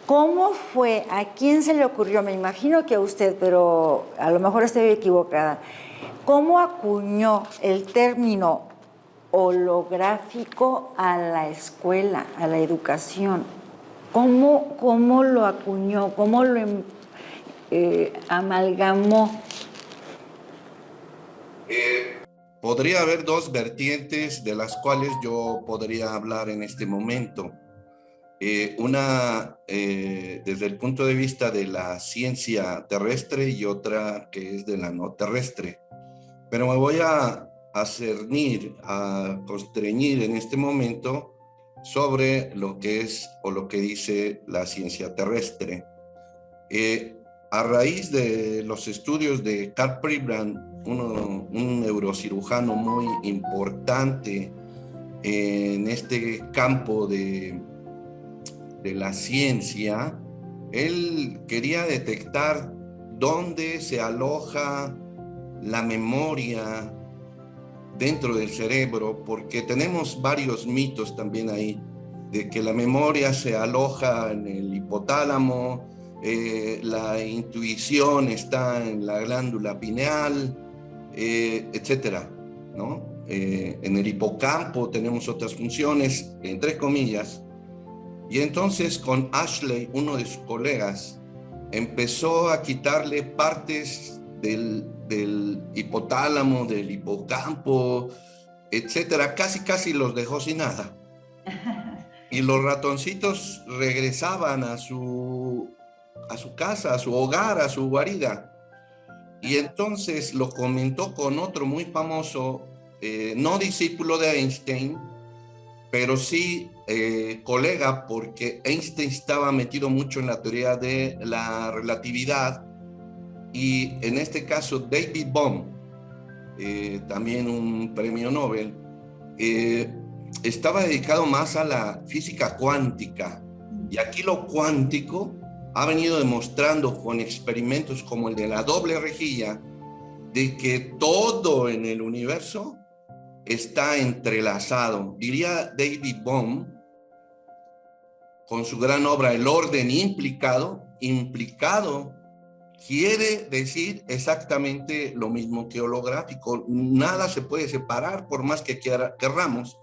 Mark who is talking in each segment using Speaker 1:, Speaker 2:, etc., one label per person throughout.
Speaker 1: ¿Cómo fue? ¿A quién se le ocurrió? Me imagino que a usted, pero a lo mejor estoy equivocada. ¿Cómo acuñó el término holográfico a la escuela, a la educación? ¿Cómo lo acuñó? ¿Cómo lo amalgamó?
Speaker 2: Podría haber dos vertientes de las cuales yo podría hablar en este momento. Una desde el punto de vista de la ciencia terrestre y otra que es de la no terrestre. Pero me voy a constreñir en este momento sobre lo que es o lo que dice la ciencia terrestre. A raíz de los estudios de Karl Pribram, un neurocirujano muy importante en este campo de la ciencia, él quería detectar dónde se aloja la memoria dentro del cerebro, porque tenemos varios mitos también ahí, de que la memoria se aloja en el hipotálamo, la intuición está en la glándula pineal, etcétera, ¿no? En el hipocampo tenemos otras funciones, entre comillas. Y entonces con Ashley, uno de sus colegas, empezó a quitarle partes del hipotálamo, del hipocampo, etcétera. Casi los dejó sin nada. Y los ratoncitos regresaban a su casa, a su hogar, a su guarida. Y entonces lo comentó con otro muy famoso, no discípulo de Einstein, pero sí colega, porque Einstein estaba metido mucho en la teoría de la relatividad, y en este caso David Bohm, también un premio Nobel, estaba dedicado más a la física cuántica, y aquí lo cuántico ha venido demostrando con experimentos como el de la doble rejilla, de que todo en el universo está entrelazado. Diría David Bohm, con su gran obra El orden implicado, quiere decir exactamente lo mismo que holográfico. Nada se puede separar por más que querramos.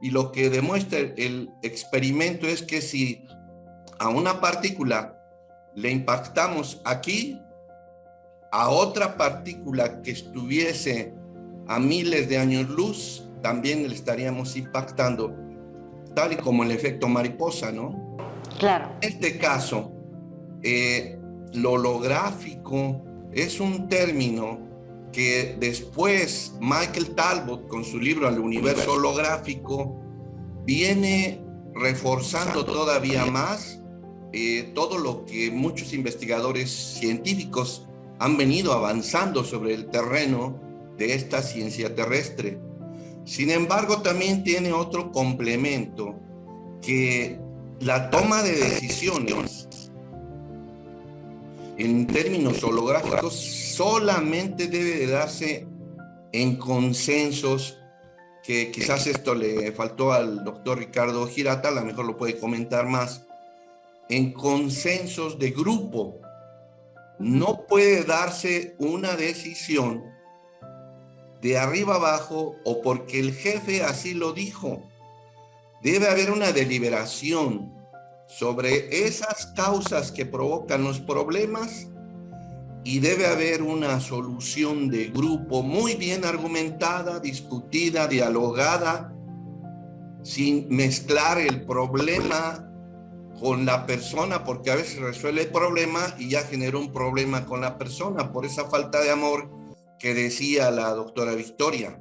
Speaker 2: Y lo que demuestra el experimento es que si a una partícula le impactamos aquí, a otra partícula que estuviese a miles de años luz, también le estaríamos impactando, tal y como el efecto mariposa, ¿no?
Speaker 1: Claro.
Speaker 2: En este caso, lo holográfico es un término que después Michael Talbot, con su libro El universo holográfico, viene reforzando todavía más todo lo que muchos investigadores científicos han venido avanzando sobre el terreno de esta ciencia terrestre. Sin embargo, también tiene otro complemento, que la toma de decisiones en términos holográficos solamente debe de darse en consensos, que quizás esto le faltó al doctor Ricardo Girata, a lo mejor lo puede comentar más, en consensos de grupo. No puede darse una decisión de arriba abajo o porque el jefe así lo dijo. Debe haber una deliberación sobre esas causas que provocan los problemas, y debe haber una solución de grupo muy bien argumentada, discutida, dialogada, sin mezclar el problema con la persona, porque a veces resuelve el problema y ya generó un problema con la persona por esa falta de amor que decía la doctora Victoria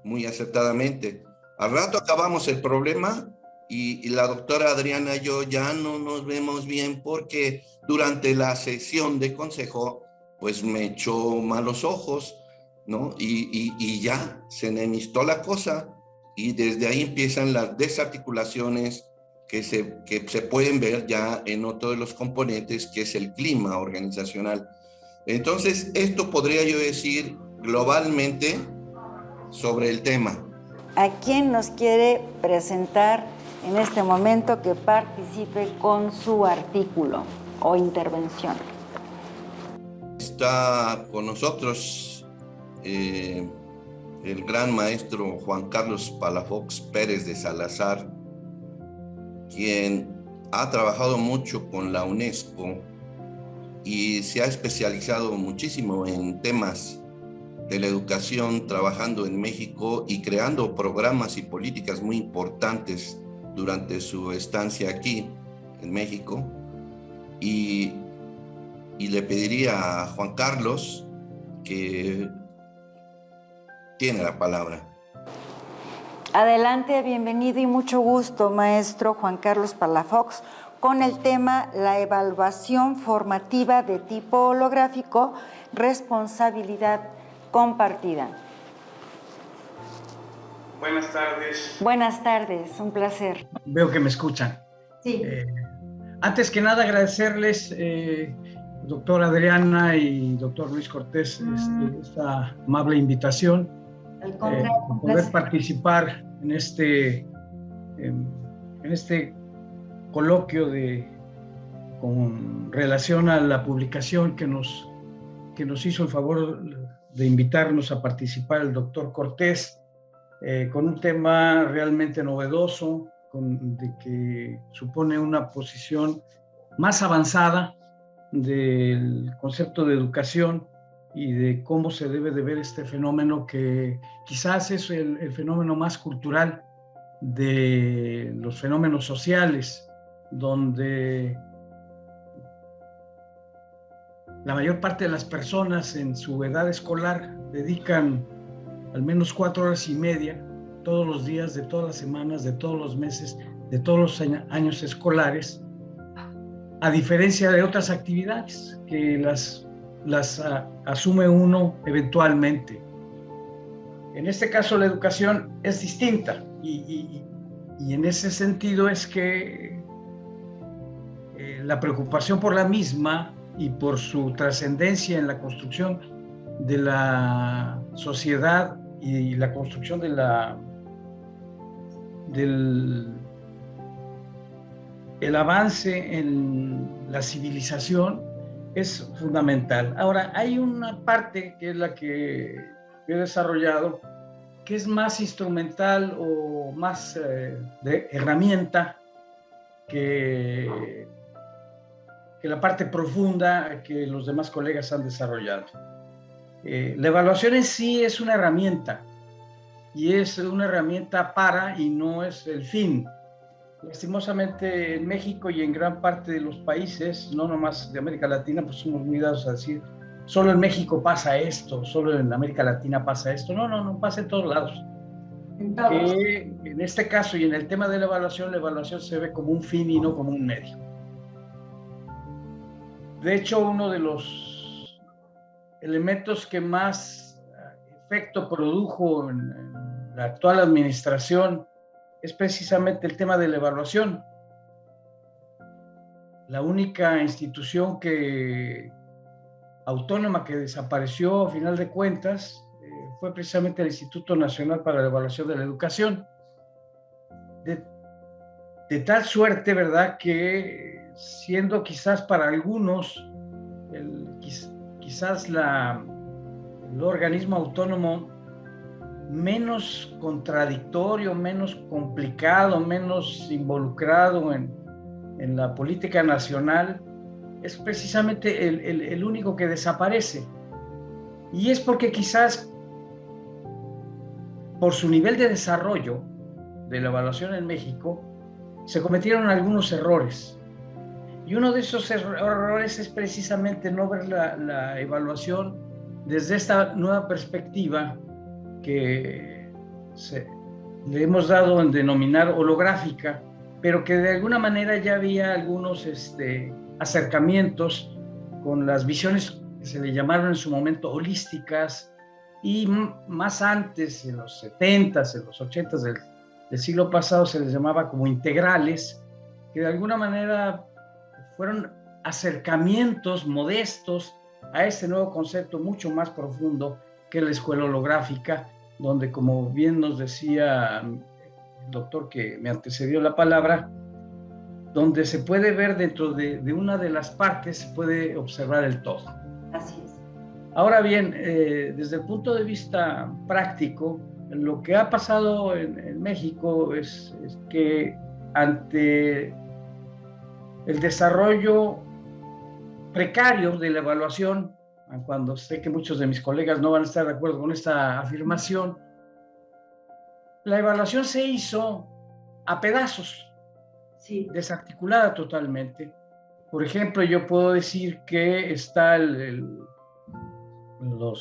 Speaker 2: muy acertadamente. Al rato acabamos el problema y la doctora Adriana y yo ya no nos vemos bien, porque durante la sesión de consejo pues me echó malos ojos, ¿no? Y ya se enemistó la cosa, y desde ahí empiezan las desarticulaciones que se pueden ver ya en otro de los componentes, que es el clima organizacional. Entonces, esto podría yo decir globalmente sobre el tema.
Speaker 1: ¿A quién nos quiere presentar en este momento que participe con su artículo o intervención.
Speaker 2: Está con nosotros el gran maestro Juan Carlos Palafox Pérez de Salazar, quien ha trabajado mucho con la UNESCO y se ha especializado muchísimo en temas de la educación, trabajando en México y creando programas y políticas muy importantes durante su estancia aquí en México. Y le pediría a Juan Carlos, que tiene la palabra.
Speaker 1: Adelante, bienvenido y mucho gusto, maestro Juan Carlos Palafox, con el tema la evaluación formativa de tipo holográfico, responsabilidad compartida.
Speaker 3: Buenas tardes.
Speaker 1: Buenas tardes, un placer.
Speaker 3: Veo que me escuchan.
Speaker 1: Sí.
Speaker 3: Antes que nada, agradecerles, doctora Adriana y doctor Luis Cortés, esta amable invitación.
Speaker 1: Al contrario,
Speaker 3: poder participar en este coloquio con relación a la publicación que nos hizo el favor de invitarnos a participar el doctor Cortés, con un tema realmente novedoso, de que supone una posición más avanzada del concepto de educación y de cómo se debe de ver este fenómeno, que quizás es el fenómeno más cultural de los fenómenos sociales, donde la mayor parte de las personas en su edad escolar dedican al menos 4 horas y media todos los días, de todas las semanas, de todos los meses, de todos los años escolares, a diferencia de otras actividades que las asume uno eventualmente. En este caso la educación es distinta y en ese sentido es que la preocupación por la misma y por su trascendencia en la construcción de la sociedad y la construcción del avance en la civilización es fundamental. Ahora, hay una parte que es la que he desarrollado, que es más instrumental o más de herramienta que la parte profunda que los demás colegas han desarrollado. La evaluación en sí es una herramienta, y es una herramienta para y no es el fin. Lastimosamente en México y en gran parte de los países, no nomás de América Latina, pues somos muy dados a decir, solo en México pasa esto, solo en América Latina pasa esto. No pasa en todos lados. Que en este caso y en el tema de la evaluación se ve como un fin y no como un medio. De hecho, uno de los elementos que más efecto produjo en la actual administración es precisamente el tema de la evaluación. La única institución autónoma que desapareció a final de cuentas fue precisamente el Instituto Nacional para la Evaluación de la Educación. De tal suerte, ¿verdad?, que siendo quizás para algunos quizás el organismo autónomo menos contradictorio, menos complicado, menos involucrado en la política nacional, es precisamente el único que desaparece. Y es porque quizás por su nivel de desarrollo de la evaluación en México se cometieron algunos errores. Y uno de esos errores es precisamente no ver la evaluación desde esta nueva perspectiva que le hemos dado en denominar holográfica, pero que de alguna manera ya había algunos acercamientos con las visiones que se le llamaron en su momento holísticas, y más antes, en los 70s, en los 80s del siglo pasado, se les llamaba como integrales, que de alguna manera fueron acercamientos modestos a este nuevo concepto mucho más profundo que la escuela holográfica, donde, como bien nos decía el doctor que me antecedió la palabra, donde se puede ver dentro de una de las partes, se puede observar el todo.
Speaker 1: Así es.
Speaker 3: Ahora bien, desde el punto de vista práctico, lo que ha pasado en México es que ante el desarrollo precario de la evaluación, cuando sé que muchos de mis colegas no van a estar de acuerdo con esta afirmación, la evaluación se hizo a pedazos,
Speaker 1: Sí.
Speaker 3: desarticulada totalmente. Por ejemplo, yo puedo decir que está los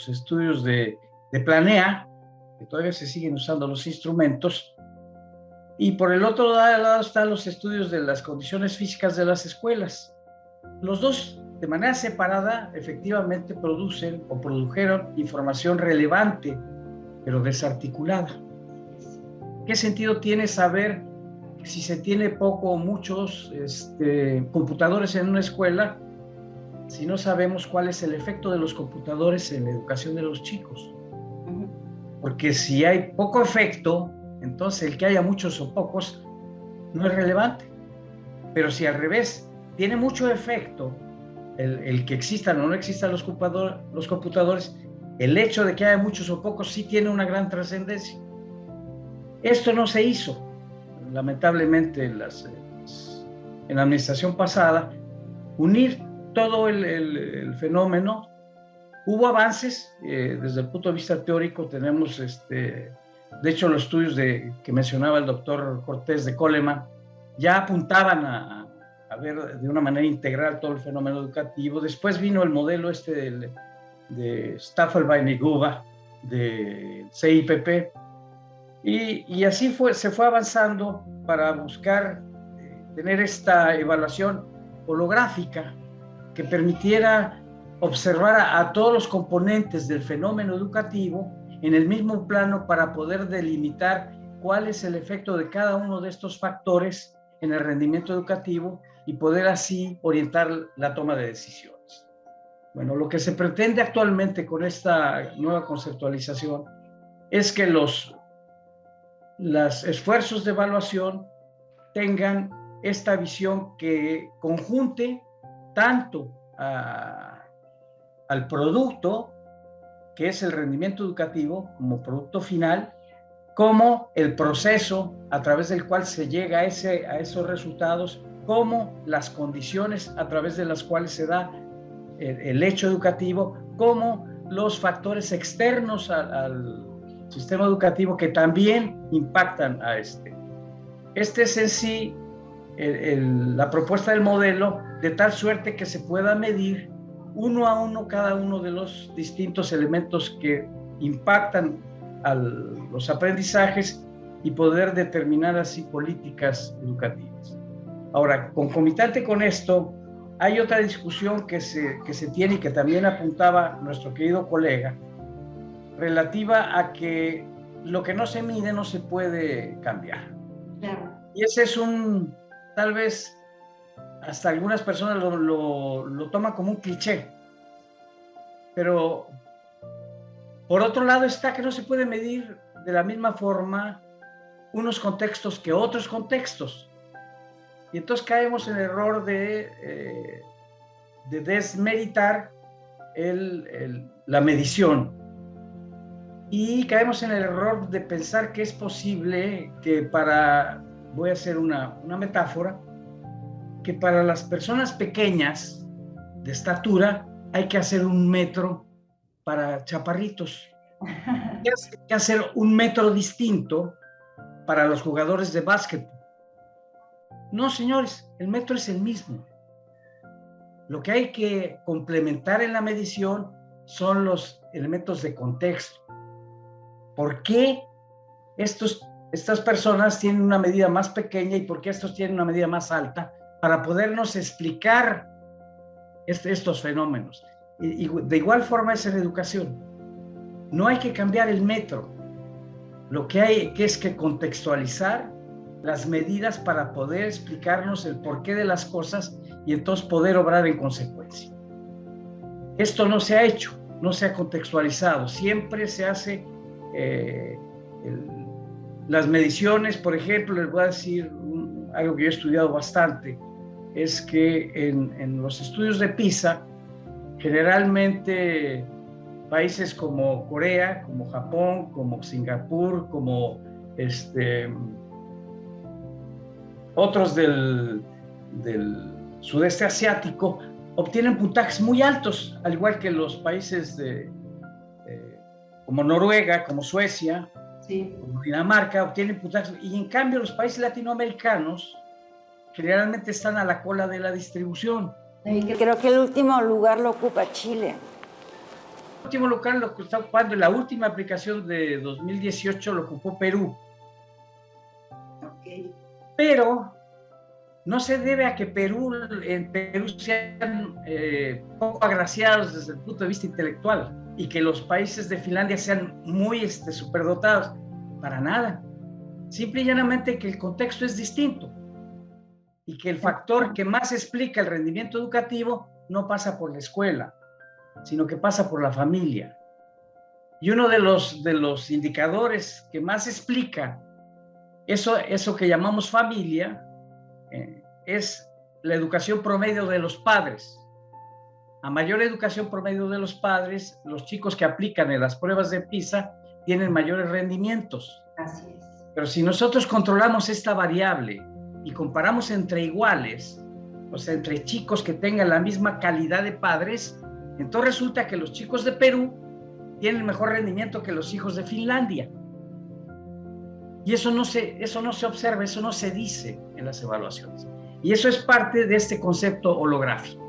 Speaker 3: estudios de Planea, que todavía se siguen usando los instrumentos, y por el otro lado están los estudios de las condiciones físicas de las escuelas. Los dos, de manera separada, efectivamente producen o produjeron información relevante, pero desarticulada. ¿Qué sentido tiene saber si se tiene poco o muchos computadores en una escuela si no sabemos cuál es el efecto de los computadores en la educación de los chicos? Porque si hay poco efecto, entonces el que haya muchos o pocos no es relevante. Pero si al revés tiene mucho efecto el que existan o no existan los computadores, el hecho de que haya muchos o pocos sí tiene una gran trascendencia. Esto no se hizo, lamentablemente, en la administración pasada, unir todo el fenómeno. Hubo avances desde el punto de vista teórico. Tenemos, de hecho, los estudios que mencionaba el doctor Cortés de Coleman ya apuntaban a ver de una manera integral todo el fenómeno educativo. Después vino el modelo de Staffelbein y Guba, de CIPP, y así se fue avanzando para buscar tener esta evaluación holográfica que permitiera observar a todos los componentes del fenómeno educativo en el mismo plano para poder delimitar cuál es el efecto de cada uno de estos factores en el rendimiento educativo y poder así orientar la toma de decisiones. Bueno, lo que se pretende actualmente con esta nueva conceptualización es que los esfuerzos de evaluación tengan esta visión que conjunte tanto al producto, que es el rendimiento educativo como producto final, como el proceso a través del cual se llega a esos resultados, como las condiciones a través de las cuales se da el hecho educativo, como los factores externos al sistema educativo que también impactan a este. Este es en sí la propuesta del modelo, de tal suerte que se pueda medir uno a uno cada uno de los distintos elementos que impactan a los aprendizajes y poder determinar así políticas educativas. Ahora, concomitante con esto, hay otra discusión que se tiene y que también apuntaba nuestro querido colega, relativa a que lo que no se mide no se puede cambiar.
Speaker 1: Claro.
Speaker 3: Y ese es tal vez, hasta algunas personas lo toman como un cliché. Pero, por otro lado está que no se puede medir de la misma forma unos contextos que otros contextos. Y entonces caemos en el error de desmeritar la medición. Y caemos en el error de pensar que es posible que voy a hacer una metáfora, que para las personas pequeñas de estatura hay que hacer 1 metro para chaparritos. Hay que hacer 1 metro distinto para los jugadores de básquetbol. No, señores, el metro es el mismo. Lo que hay que complementar en la medición son los elementos de contexto. ¿Por qué estas personas tienen una medida más pequeña y por qué estos tienen una medida más alta? Para podernos explicar estos fenómenos. Y de igual forma es en educación. No hay que cambiar el metro. Lo que hay es que contextualizar las medidas para poder explicarnos el porqué de las cosas y entonces poder obrar en consecuencia. Esto no se ha hecho, no se ha contextualizado. Siempre se hace Las mediciones, por ejemplo, les voy a decir algo que yo he estudiado bastante, es que en los estudios de PISA, generalmente países como Corea, como Japón, como Singapur, como otros del sudeste asiático, obtienen puntajes muy altos, al igual que los países como Noruega, como Suecia,
Speaker 1: Sí.
Speaker 3: como Dinamarca, obtienen puntajes. Y en cambio los países latinoamericanos generalmente están a la cola de la distribución.
Speaker 1: Creo que el último lugar lo ocupa Chile.
Speaker 3: El último lugar lo está ocupando, en la última aplicación de 2018 lo ocupó Perú.
Speaker 1: Okay.
Speaker 3: Pero no se debe a que en Perú sean poco agraciados desde el punto de vista intelectual y que los países de Finlandia sean muy superdotados. Para nada. Simple y llanamente que el contexto es distinto y que el factor que más explica el rendimiento educativo no pasa por la escuela, sino que pasa por la familia. Y uno de los indicadores que más explica eso que llamamos familia es la educación promedio de los padres. A mayor educación promedio de los padres, los chicos que aplican en las pruebas de PISA tienen mayores rendimientos.
Speaker 1: Así es.
Speaker 3: Pero si nosotros controlamos esta variable y comparamos entre iguales, o sea, entre chicos que tengan la misma calidad de padres, entonces resulta que los chicos de Perú tienen mejor rendimiento que los hijos de Finlandia. Y eso no se observa, eso no se dice en las evaluaciones. Y eso es parte de este concepto holográfico,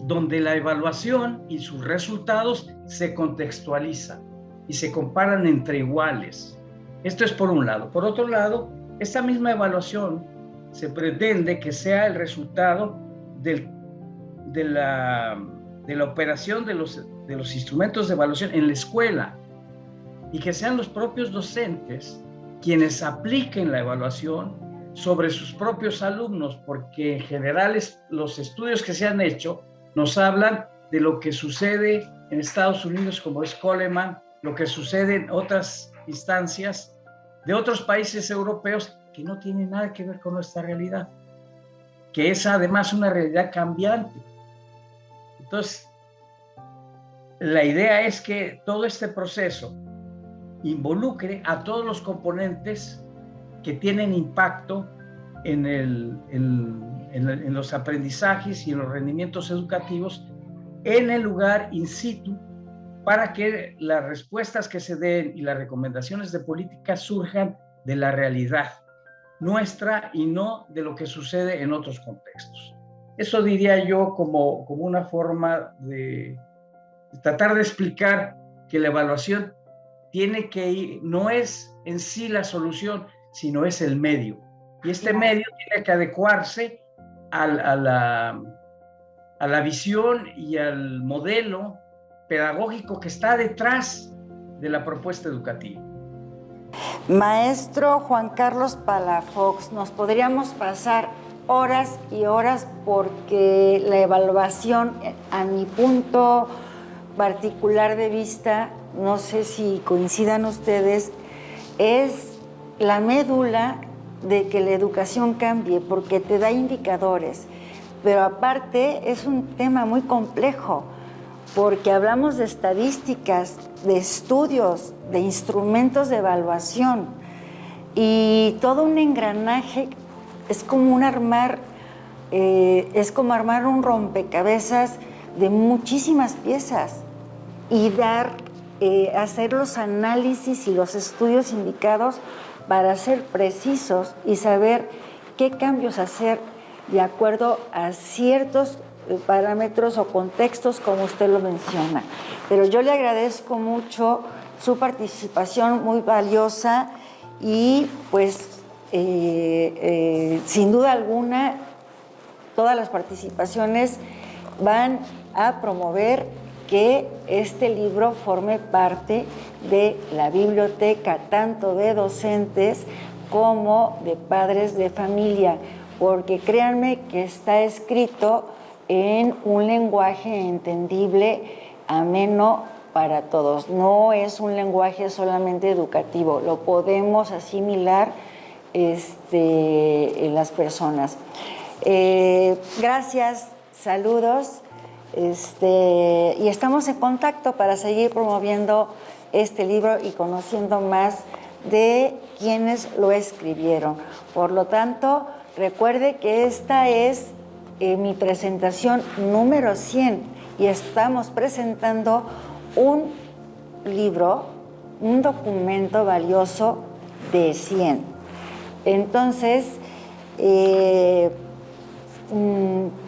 Speaker 3: donde la evaluación y sus resultados se contextualizan y se comparan entre iguales. Esto es por un lado. Por otro lado, esta misma evaluación se pretende que sea el resultado de la operación de los instrumentos de evaluación en la escuela y que sean los propios docentes quienes apliquen la evaluación sobre sus propios alumnos, porque en general los estudios que se han hecho nos hablan de lo que sucede en Estados Unidos, como es Coleman, lo que sucede en otras instancias de otros países europeos que no tienen nada que ver con nuestra realidad, que es además una realidad cambiante. Entonces, la idea es que todo este proceso involucre a todos los componentes que tienen impacto en los aprendizajes y en los rendimientos educativos en el lugar in situ, para que las respuestas que se den y las recomendaciones de política surjan de la realidad nuestra y no de lo que sucede en otros contextos. Eso diría yo como una forma de tratar de explicar que la evaluación tiene que ir, no es en sí la solución, sino es el medio. Y este medio tiene que adecuarse a la visión y al modelo pedagógico que está detrás de la propuesta educativa.
Speaker 1: Maestro Juan Carlos Palafox, nos podríamos pasar horas y horas porque la evaluación, a mi punto particular de vista, no sé si coincidan ustedes, es la médula de que la educación cambie porque te da indicadores, pero aparte es un tema muy complejo porque hablamos de estadísticas, de estudios, de instrumentos de evaluación y todo un engranaje es como armar un rompecabezas de muchísimas piezas y hacer los análisis y los estudios indicados para ser precisos y saber qué cambios hacer de acuerdo a ciertos parámetros o contextos como usted lo menciona. Pero yo le agradezco mucho su participación muy valiosa y pues sin duda alguna todas las participaciones van a promover que este libro forme parte de la biblioteca tanto de docentes como de padres de familia, porque créanme que está escrito en un lenguaje entendible, ameno para todos. No es un lenguaje solamente educativo, lo podemos asimilar en las personas. Gracias, saludos, y estamos en contacto para seguir promoviendo este libro y conociendo más de quienes lo escribieron. Por lo tanto, recuerde que esta es mi presentación número 100 y estamos presentando un libro, un documento valioso de 100. Entonces,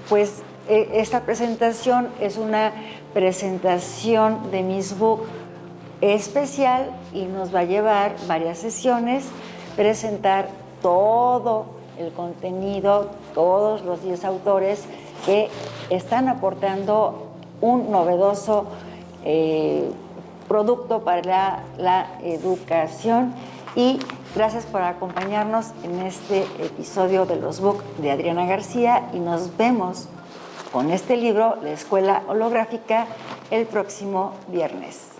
Speaker 1: pues esta presentación es una presentación de Miss Book especial y nos va a llevar varias sesiones, presentar todo el contenido, todos los 10 autores que están aportando un novedoso producto para la educación. Y gracias por acompañarnos en este episodio de los Book de Adriana García y nos vemos con este libro, La Escuela Holográfica, el próximo viernes.